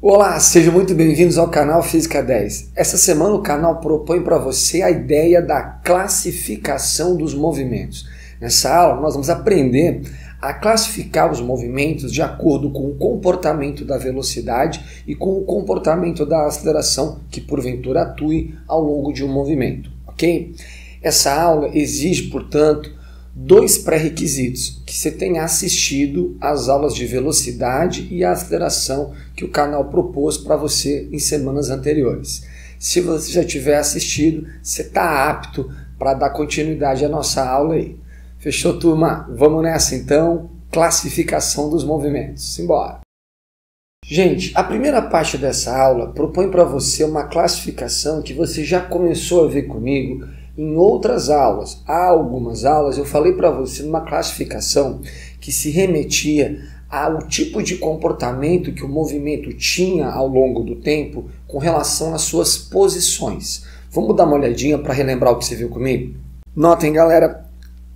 Olá, sejam muito bem-vindos ao canal Física 10. Essa semana o canal propõe para você a ideia da classificação dos movimentos. Nessa aula nós vamos aprender a classificar os movimentos de acordo com o comportamento da velocidade e com o comportamento da aceleração que porventura atue ao longo de um movimento, ok? Essa aula exige, portanto, dois pré-requisitos: que você tenha assistido às aulas de velocidade e aceleração que o canal propôs para você em semanas anteriores. Se você já tiver assistido, você está apto para dar continuidade à nossa aula aí. Fechou, turma? Vamos nessa então, classificação dos movimentos. Simbora! Gente, a primeira parte dessa aula propõe para você uma classificação que você já começou a ver comigo em outras aulas. Há algumas aulas eu falei para você numa classificação que se remetia ao tipo de comportamento que o movimento tinha ao longo do tempo com relação às suas posições. Vamos dar uma olhadinha para relembrar o que você viu comigo? Notem, galera,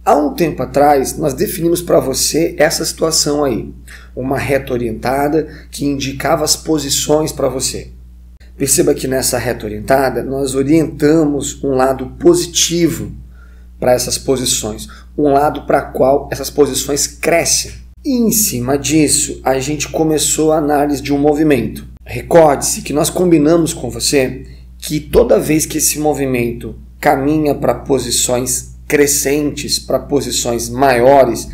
há um tempo atrás nós definimos para você essa situação aí, uma reta orientada que indicava as posições para você. Perceba que nessa reta orientada nós orientamos um lado positivo para essas posições, um lado para qual essas posições crescem. E em cima disso a gente começou a análise de um movimento. Recorde-se que nós combinamos com você que toda vez que esse movimento caminha para posições crescentes, para posições maiores,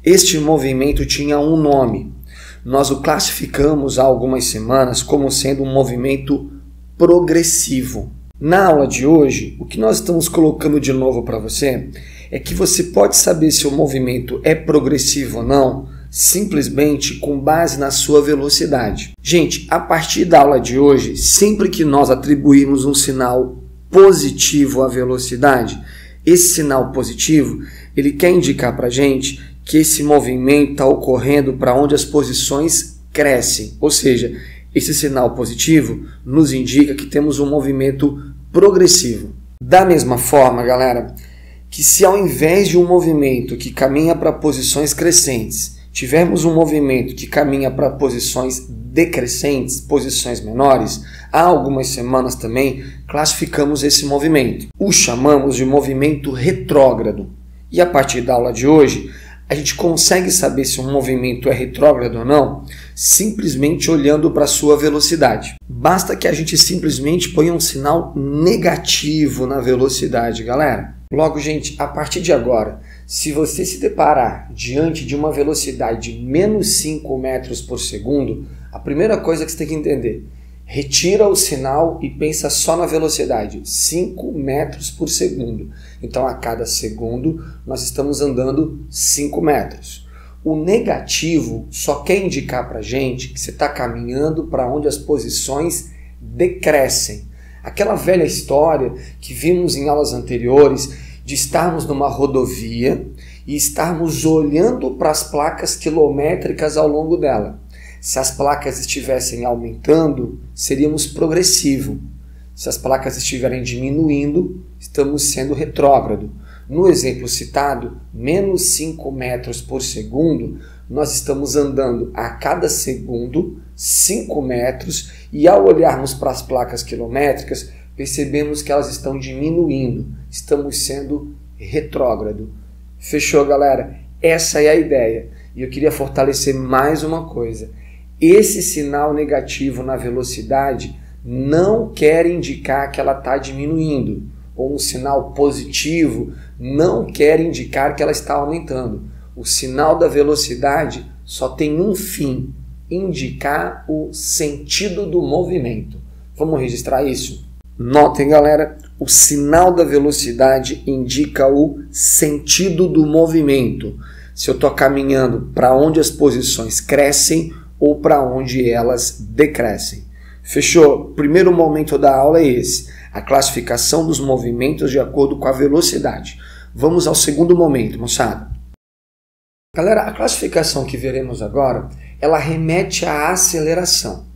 este movimento tinha um nome. Nós o classificamos há algumas semanas como sendo um movimento progressivo. Na aula de hoje, o que nós estamos colocando de novo para você é que você pode saber se o movimento é progressivo ou não simplesmente com base na sua velocidade. Gente, a partir da aula de hoje, sempre que nós atribuirmos um sinal positivo à velocidade, esse sinal positivo, ele quer indicar para a gente que esse movimento está ocorrendo para onde as posições crescem. Ou seja, esse sinal positivo nos indica que temos um movimento progressivo. Da mesma forma, galera, que se ao invés de um movimento que caminha para posições crescentes, tivermos um movimento que caminha para posições decrescentes, posições menores, há algumas semanas também classificamos esse movimento. O chamamos de movimento retrógrado. E a partir da aula de hoje, a gente consegue saber se um movimento é retrógrado ou não simplesmente olhando para a sua velocidade. Basta que a gente simplesmente ponha um sinal negativo na velocidade, galera. Logo, gente, a partir de agora, se você se deparar diante de uma velocidade de menos 5 metros por segundo, a primeira coisa que você tem que entender: retira o sinal e pensa só na velocidade, 5 metros por segundo. Então, a cada segundo, nós estamos andando 5 metros. O negativo só quer indicar para a gente que você está caminhando para onde as posições decrescem. Aquela velha história que vimos em aulas anteriores de estarmos numa rodovia e estarmos olhando para as placas quilométricas ao longo dela. Se as placas estivessem aumentando, seríamos progressivo. Se as placas estiverem diminuindo, estamos sendo retrógrado. No exemplo citado, menos 5 metros por segundo, nós estamos andando a cada segundo 5 metros e ao olharmos para as placas quilométricas, percebemos que elas estão diminuindo. Estamos sendo retrógrado. Fechou, galera? Essa é a ideia. E eu queria fortalecer mais uma coisa. Esse sinal negativo na velocidade não quer indicar que ela está diminuindo, ou um sinal positivo não quer indicar que ela está aumentando. O sinal da velocidade só tem um fim: indicar o sentido do movimento. Vamos registrar isso? Notem, galera, o sinal da velocidade indica o sentido do movimento. Se eu estou caminhando para onde as posições crescem ou para onde elas decrescem. Fechou? O primeiro momento da aula é esse: a classificação dos movimentos de acordo com a velocidade. Vamos ao segundo momento, moçada. Galera, a classificação que veremos agora, ela remete à aceleração.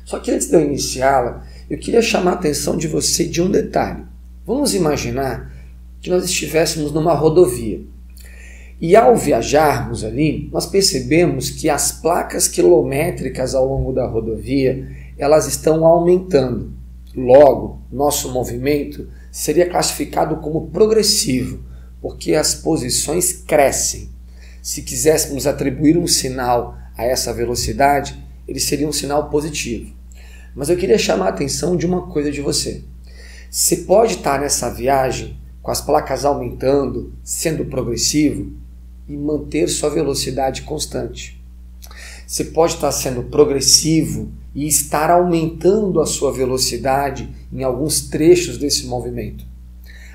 Só que antes de eu iniciá-la, eu queria chamar a atenção de você de um detalhe. Vamos imaginar que nós estivéssemos numa rodovia. E ao viajarmos ali, nós percebemos que as placas quilométricas ao longo da rodovia, elas estão aumentando. Logo, nosso movimento seria classificado como progressivo, porque as posições crescem. Se quiséssemos atribuir um sinal a essa velocidade, ele seria um sinal positivo. Mas eu queria chamar a atenção de uma coisa de você. Você pode estar nessa viagem com as placas aumentando, sendo progressivo, e manter sua velocidade constante. Você pode estar sendo progressivo e estar aumentando a sua velocidade em alguns trechos desse movimento.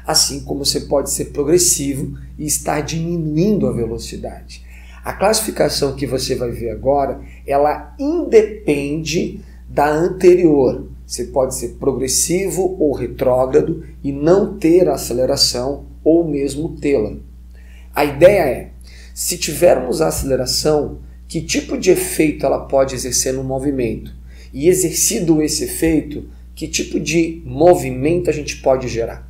Assim como você pode ser progressivo e estar diminuindo a velocidade. A classificação que você vai ver agora, ela independe da anterior. Você pode ser progressivo ou retrógrado e não ter aceleração ou mesmo tê-la. A ideia é, se tivermos a aceleração, que tipo de efeito ela pode exercer no movimento? E exercido esse efeito, que tipo de movimento a gente pode gerar?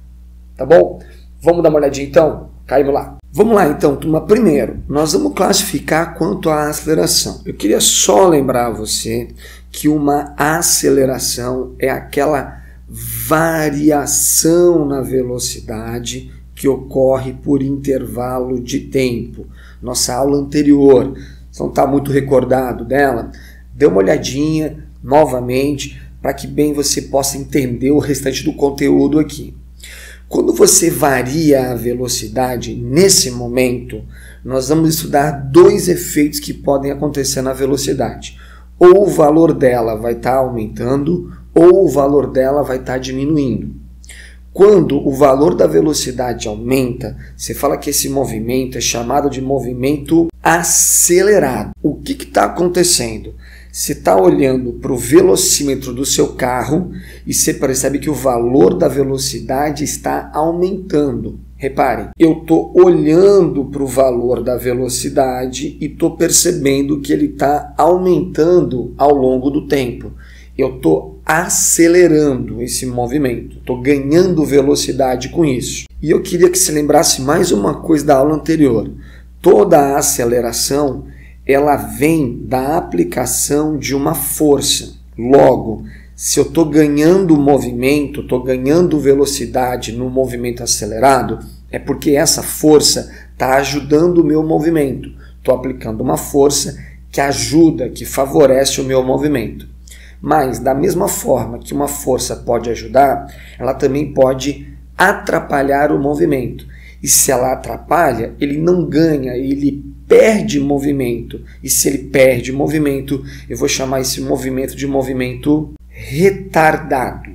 Tá bom? Vamos dar uma olhadinha então? Caímos lá. Vamos lá então, turma. Primeiro, nós vamos classificar quanto à aceleração. Eu queria só lembrar a você que uma aceleração é aquela variação na velocidade que ocorre por intervalo de tempo. Nossa aula anterior, você não está muito recordado dela? Dê uma olhadinha novamente para que bem você possa entender o restante do conteúdo aqui. Quando você varia a velocidade nesse momento, nós vamos estudar dois efeitos que podem acontecer na velocidade. Ou o valor dela vai estar aumentando, ou o valor dela vai estar diminuindo. Quando o valor da velocidade aumenta, você fala que esse movimento é chamado de movimento acelerado. O que está acontecendo? Você está olhando para o velocímetro do seu carro e você percebe que o valor da velocidade está aumentando. Reparem, eu estou olhando para o valor da velocidade e estou percebendo que ele está aumentando ao longo do tempo. Eu estou acelerando esse movimento, estou ganhando velocidade com isso. E eu queria que você lembrasse mais uma coisa da aula anterior. Toda a aceleração, ela vem da aplicação de uma força. Logo, se eu estou ganhando movimento, estou ganhando velocidade no movimento acelerado, é porque essa força está ajudando o meu movimento. Estou aplicando uma força que ajuda, que favorece o meu movimento. Mas, da mesma forma que uma força pode ajudar, ela também pode atrapalhar o movimento. E se ela atrapalha, ele não ganha, ele perde movimento. E se ele perde movimento, eu vou chamar esse movimento de movimento retardado.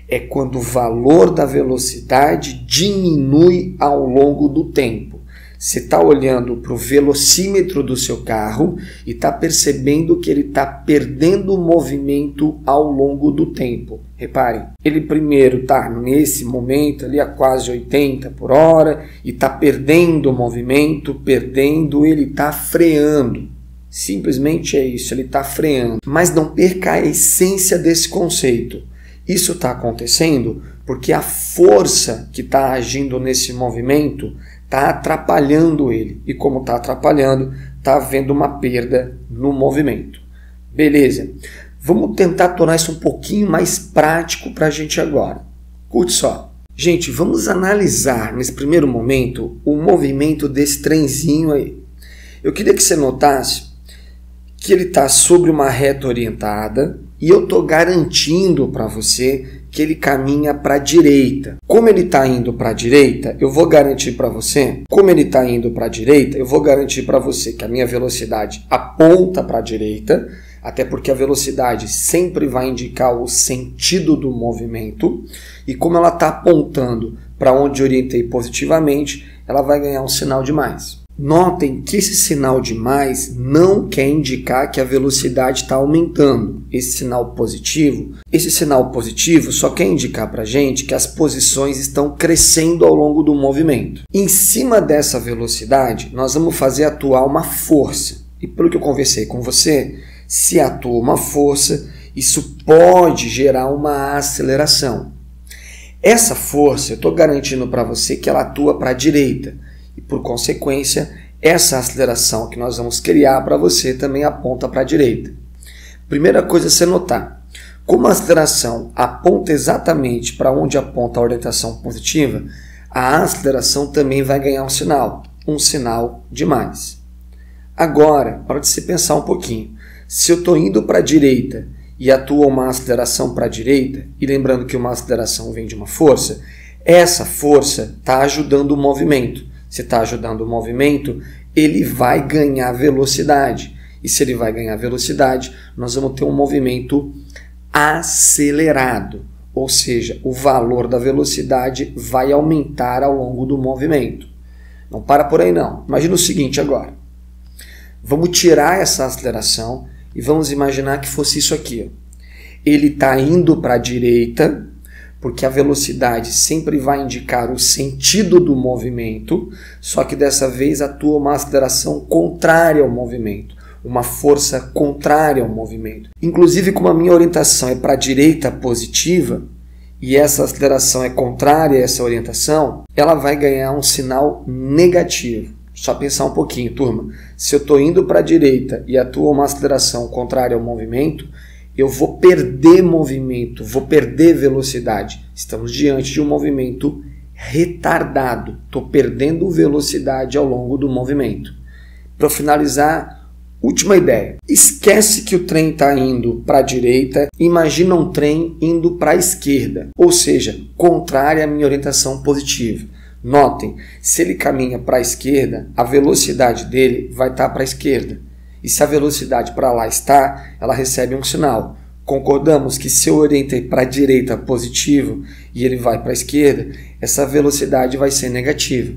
É quando o valor da velocidade diminui ao longo do tempo. Você está olhando para o velocímetro do seu carro e está percebendo que ele está perdendo movimento ao longo do tempo. Reparem, ele primeiro está nesse momento ali a quase 80 por hora e está perdendo movimento, ele está freando. Simplesmente é isso, ele está freando. Mas não perca a essência desse conceito. Isso está acontecendo porque a força que está agindo nesse movimento está atrapalhando ele. E como está atrapalhando, está havendo uma perda no movimento. Beleza? Vamos tentar tornar isso um pouquinho mais prático para a gente agora. Curte só. Gente, vamos analisar nesse primeiro momento o movimento desse trenzinho aí. Eu queria que você notasse que ele está sobre uma reta orientada e eu estou garantindo para você que ele caminha para a direita. Como ele está indo para a direita, eu vou garantir para você, que a minha velocidade aponta para a direita, até porque a velocidade sempre vai indicar o sentido do movimento, e como ela está apontando para onde orientei positivamente, ela vai ganhar um sinal de mais. Notem que esse sinal de mais não quer indicar que a velocidade está aumentando. Esse sinal positivo só quer indicar para a gente que as posições estão crescendo ao longo do movimento. Em cima dessa velocidade, nós vamos fazer atuar uma força. E pelo que eu conversei com você, se atua uma força, isso pode gerar uma aceleração. Essa força, eu estou garantindo para você que ela atua para a direita. E, por consequência, essa aceleração que nós vamos criar para você também aponta para a direita. Primeira coisa a você notar, Como a aceleração aponta exatamente para onde aponta a orientação positiva, a aceleração também vai ganhar um sinal de mais. Agora, para você pensar um pouquinho, se eu estou indo para a direita e atua uma aceleração para a direita, e lembrando que uma aceleração vem de uma força, essa força está ajudando o movimento. Se está ajudando o movimento, ele vai ganhar velocidade. E se ele vai ganhar velocidade, nós vamos ter um movimento acelerado. Ou seja, o valor da velocidade vai aumentar ao longo do movimento. Não para por aí não. Imagina o seguinte agora. Vamos tirar essa aceleração e vamos imaginar que fosse isso aqui. Ele está indo para a direita, porque a velocidade sempre vai indicar o sentido do movimento, só que dessa vez atua uma aceleração contrária ao movimento, uma força contrária ao movimento. Inclusive, como a minha orientação é para a direita positiva, e essa aceleração é contrária a essa orientação, ela vai ganhar um sinal negativo. Só pensar um pouquinho, turma. Se eu estou indo para a direita e atua uma aceleração contrária ao movimento, eu vou perder movimento, vou perder velocidade. Estamos diante de um movimento retardado. Estou perdendo velocidade ao longo do movimento. Para finalizar, última ideia. Esquece que o trem está indo para a direita, imagina um trem indo para a esquerda, ou seja, contrária à minha orientação positiva. Notem, se ele caminha para a esquerda, a velocidade dele vai estar para a esquerda. E se a velocidade para lá está, ela recebe um sinal. Concordamos que se eu orientei para a direita positivo e ele vai para a esquerda, essa velocidade vai ser negativa.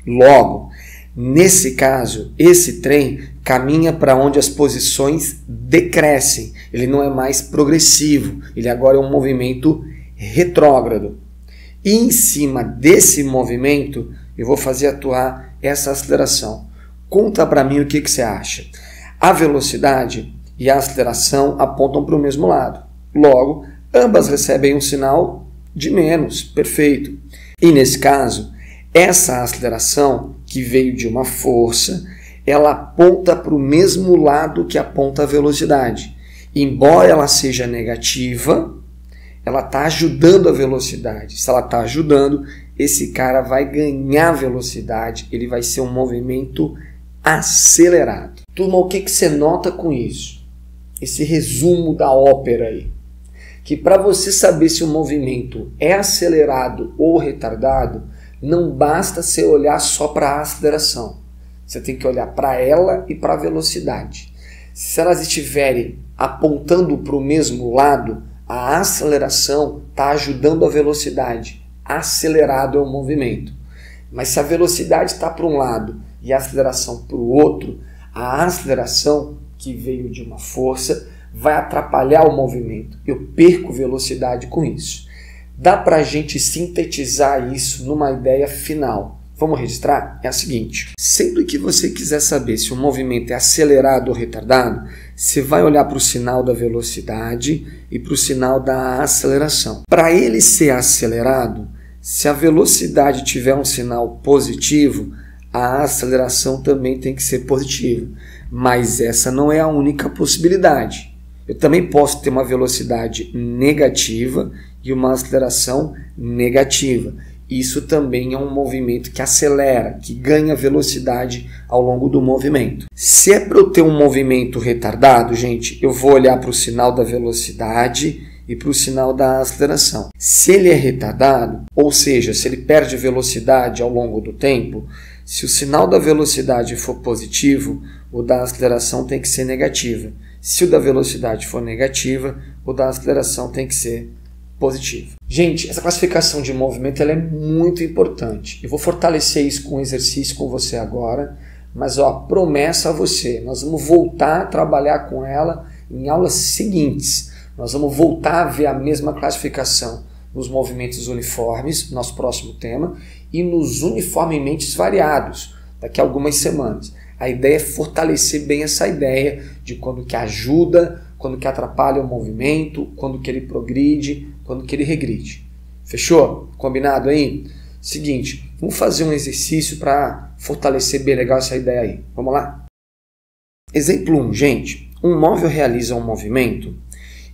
Logo, nesse caso, esse trem caminha para onde as posições decrescem. Ele não é mais progressivo, ele agora é um movimento retrógrado. E em cima desse movimento, eu vou fazer atuar essa aceleração. Conta para mim o que você acha. A velocidade e a aceleração apontam para o mesmo lado. Logo, ambas recebem um sinal de menos. Perfeito. E nesse caso, essa aceleração, que veio de uma força, ela aponta para o mesmo lado que aponta a velocidade. Embora ela seja negativa, ela está ajudando a velocidade. Se ela está ajudando, esse cara vai ganhar velocidade, ele vai ser um movimento acelerado. Turma, o que você nota com isso? Esse resumo da ópera aí. Que para você saber se o movimento é acelerado ou retardado, não basta você olhar só para a aceleração. Você tem que olhar para ela e para a velocidade. Se elas estiverem apontando para o mesmo lado, a aceleração está ajudando a velocidade. Acelerado é o movimento. Mas se a velocidade está para um lado e a aceleração para o outro, a aceleração, que veio de uma força, vai atrapalhar o movimento. Eu perco velocidade com isso. Dá para a gente sintetizar isso numa ideia final. Vamos registrar? É a seguinte. Sempre que você quiser saber se o movimento é acelerado ou retardado, você vai olhar para o sinal da velocidade e para o sinal da aceleração. Para ele ser acelerado, se a velocidade tiver um sinal positivo, a aceleração também tem que ser positiva. Mas essa não é a única possibilidade. Eu também posso ter uma velocidade negativa e uma aceleração negativa. Isso também é um movimento que acelera, que ganha velocidade ao longo do movimento. Se é para eu ter um movimento retardado, gente, eu vou olhar para o sinal da velocidade e para o sinal da aceleração. Se ele é retardado, ou seja, se ele perde velocidade ao longo do tempo, se o sinal da velocidade for positivo, o da aceleração tem que ser negativa. Se o da velocidade for negativa, o da aceleração tem que ser positivo. Gente, essa classificação de movimento ela é muito importante. Eu vou fortalecer isso com um exercício com você agora, mas promessa a você, nós vamos voltar a trabalhar com ela em aulas seguintes. Nós vamos voltar a ver a mesma classificação nos movimentos uniformes, nosso próximo tema, e nos uniformemente variados, daqui a algumas semanas. A ideia é fortalecer bem essa ideia de quando que ajuda, quando que atrapalha o movimento, quando que ele progride, quando que ele regride. Fechou? Combinado aí? Seguinte, vamos fazer um exercício para fortalecer bem legal essa ideia aí. Vamos lá? Exemplo 1, gente. Um móvel realiza um movimento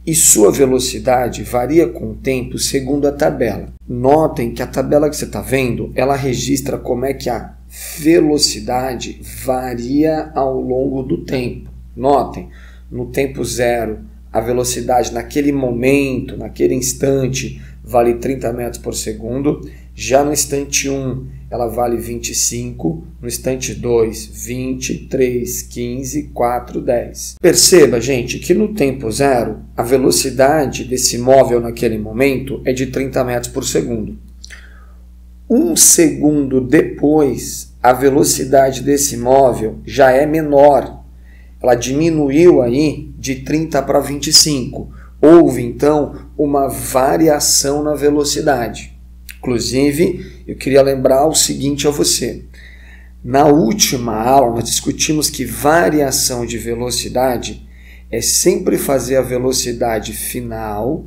e sua velocidade varia com o tempo segundo a tabela. Notem que a tabela que você está vendo, ela registra como é que a velocidade varia ao longo do tempo. Notem, no tempo zero, a velocidade naquele momento, naquele instante, vale 30 metros por segundo. Já no instante 1, ela vale 25. No instante 2, 20, 3, 15, 4, 10. Perceba, gente, que no tempo zero, a velocidade desse móvel naquele momento é de 30 metros por segundo. Um segundo depois, a velocidade desse móvel já é menor. Ela diminuiu aí de 30 para 25. Houve, então, uma variação na velocidade. Inclusive, eu queria lembrar o seguinte a você. Na última aula, nós discutimos que variação de velocidade é sempre fazer a velocidade final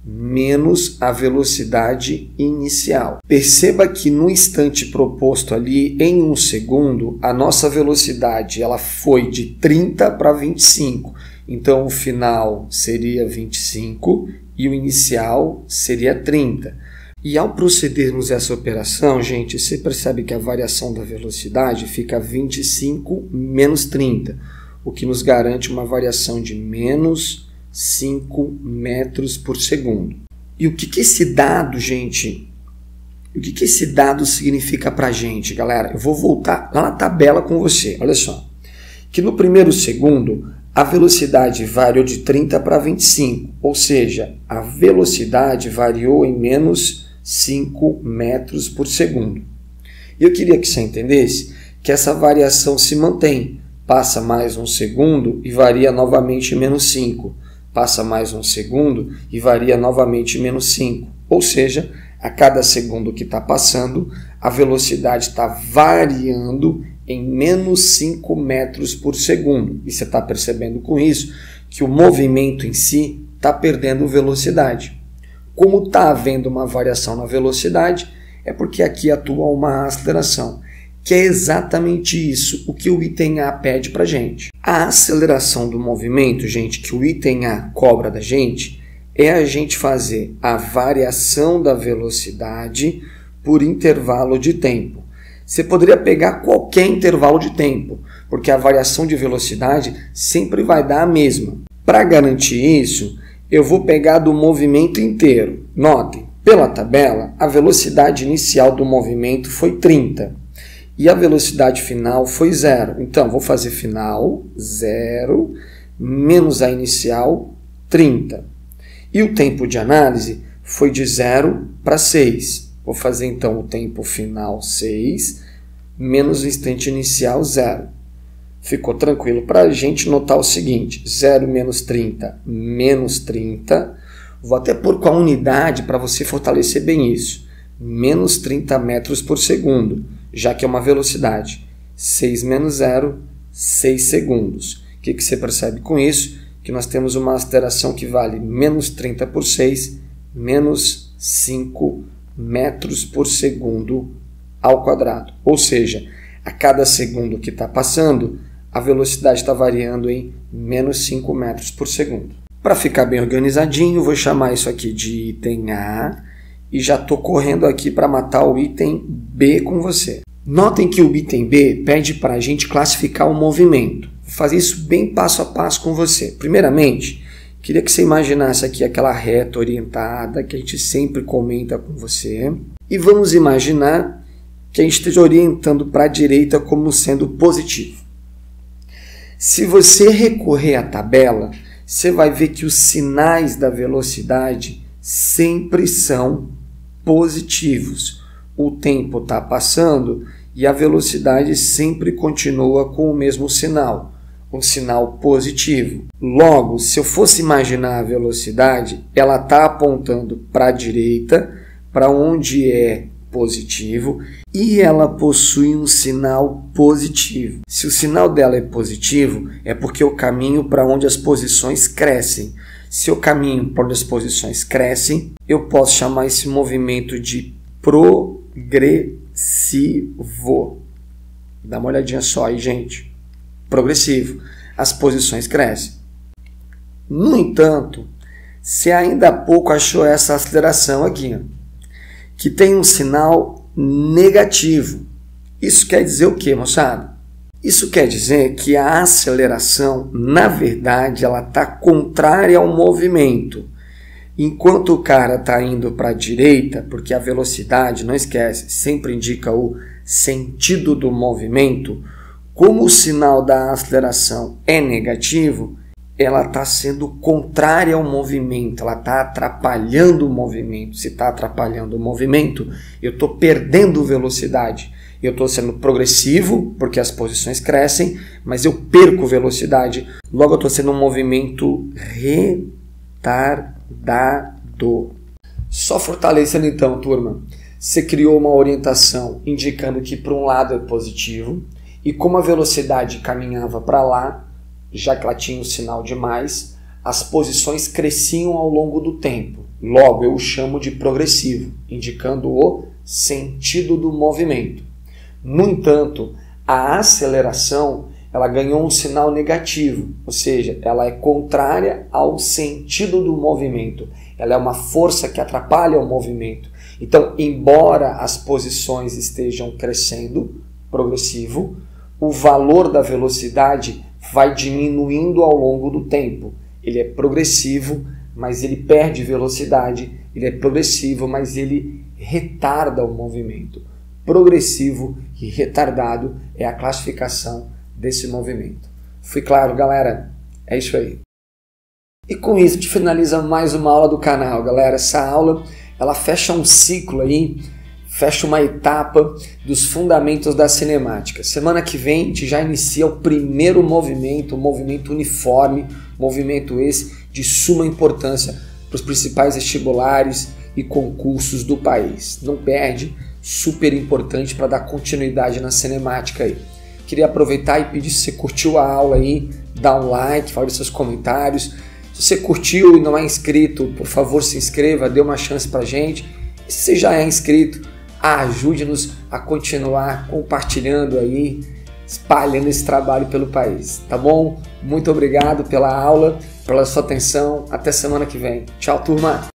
menos a velocidade inicial. Perceba que no instante proposto ali, em um segundo, a nossa velocidade ela foi de 30 para 25. Então, o final seria 25 e o inicial seria 30. E ao procedermos essa operação, gente, você percebe que a variação da velocidade fica 25 menos 30, o que nos garante uma variação de menos 5 metros por segundo. E o que esse dado, gente, o que esse dado significa para a gente, galera? Eu vou voltar lá na tabela com você, olha só. Que no primeiro segundo, a velocidade variou de 30 para 25, ou seja, a velocidade variou em menos 5 metros por segundo. E eu queria que você entendesse que essa variação se mantém. Passa mais um segundo e varia novamente menos 5. Passa mais um segundo e varia novamente menos 5. Ou seja, a cada segundo que está passando, a velocidade está variando em menos 5 metros por segundo. E você está percebendo com isso que o movimento em si está perdendo velocidade. Como está havendo uma variação na velocidade, é porque aqui atua uma aceleração, que é exatamente isso o que o item A pede para a gente. A aceleração do movimento, gente, que o item A cobra da gente, é a gente fazer a variação da velocidade por intervalo de tempo. Você poderia pegar qualquer intervalo de tempo, porque a variação de velocidade sempre vai dar a mesma. Para garantir isso, eu vou pegar do movimento inteiro. Notem, pela tabela, a velocidade inicial do movimento foi 30 e a velocidade final foi 0. Então, vou fazer final, 0, menos a inicial, 30. E o tempo de análise foi de 0 para 6. Vou fazer então o tempo final 6, menos o instante inicial 0. Ficou tranquilo para a gente notar o seguinte, 0 menos 30, menos 30. Vou até pôr com a unidade para você fortalecer bem isso. Menos 30 metros por segundo, já que é uma velocidade. 6 menos 0, 6 segundos. O que você percebe com isso? Que nós temos uma aceleração que vale menos 30 por 6, menos 5 metros por segundo ao quadrado. Ou seja, a cada segundo que está passando, a velocidade está variando em menos 5 metros por segundo. Para ficar bem organizadinho, vou chamar isso aqui de item A e já estou correndo aqui para matar o item B com você. Notem que o item B pede para a gente classificar o movimento. Vou fazer isso bem passo a passo com você. Primeiramente, queria que você imaginasse aqui aquela reta orientada que a gente sempre comenta com você. E vamos imaginar que a gente esteja orientando para a direita como sendo positivo. Se você recorrer à tabela, você vai ver que os sinais da velocidade sempre são positivos. O tempo está passando e a velocidade sempre continua com o mesmo sinal, um sinal positivo. Logo, se eu fosse imaginar a velocidade, ela está apontando para a direita, para onde é positivo, e ela possui um sinal positivo. Se o sinal dela é positivo, é porque eu caminho para onde as posições crescem. Se eu caminho para onde as posições crescem, eu posso chamar esse movimento de progressivo. Dá uma olhadinha só aí, gente. Progressivo. As posições crescem. No entanto, Você ainda há pouco achou essa aceleração aqui, ó, que tem um sinal negativo. Isso quer dizer o quê, moçada? Isso quer dizer que a aceleração, na verdade, ela está contrária ao movimento. Enquanto o cara está indo para a direita, porque a velocidade, não esquece, sempre indica o sentido do movimento, como o sinal da aceleração é negativo, ela está sendo contrária ao movimento, ela está atrapalhando o movimento. Se está atrapalhando o movimento, eu estou perdendo velocidade. Eu estou sendo progressivo, porque as posições crescem, mas eu perco velocidade. Logo, eu estou sendo um movimento retardado. Só fortalecendo então, turma. Você criou uma orientação indicando que para um lado é positivo, e como a velocidade caminhava para lá, já que ela tinha um sinal de mais, as posições cresciam ao longo do tempo. Logo, eu o chamo de progressivo, indicando o sentido do movimento. No entanto, a aceleração ela ganhou um sinal negativo, ou seja, ela é contrária ao sentido do movimento. Ela é uma força que atrapalha o movimento. Então, embora as posições estejam crescendo, progressivo, o valor da velocidade vai diminuindo ao longo do tempo. Ele é progressivo, mas ele perde velocidade. Ele é progressivo, mas ele retarda o movimento. Progressivo e retardado é a classificação desse movimento. Fui claro, galera? É isso aí. E com isso a gente finaliza mais uma aula do canal, galera. Essa aula ela fecha um ciclo aí, fecha uma etapa dos fundamentos da cinemática. Semana que vem a gente já inicia o primeiro movimento, o movimento uniforme, movimento esse de suma importância para os principais vestibulares e concursos do país. Não perde, super importante para dar continuidade na cinemática aí. Queria aproveitar e pedir, se você curtiu a aula aí, dá um like, fale seus comentários. Se você curtiu e não é inscrito, por favor se inscreva, dê uma chance pra gente. E se você já é inscrito, ajude-nos a continuar compartilhando aí, espalhando esse trabalho pelo país, tá bom? Muito obrigado pela aula, pela sua atenção. Até semana que vem. Tchau, turma!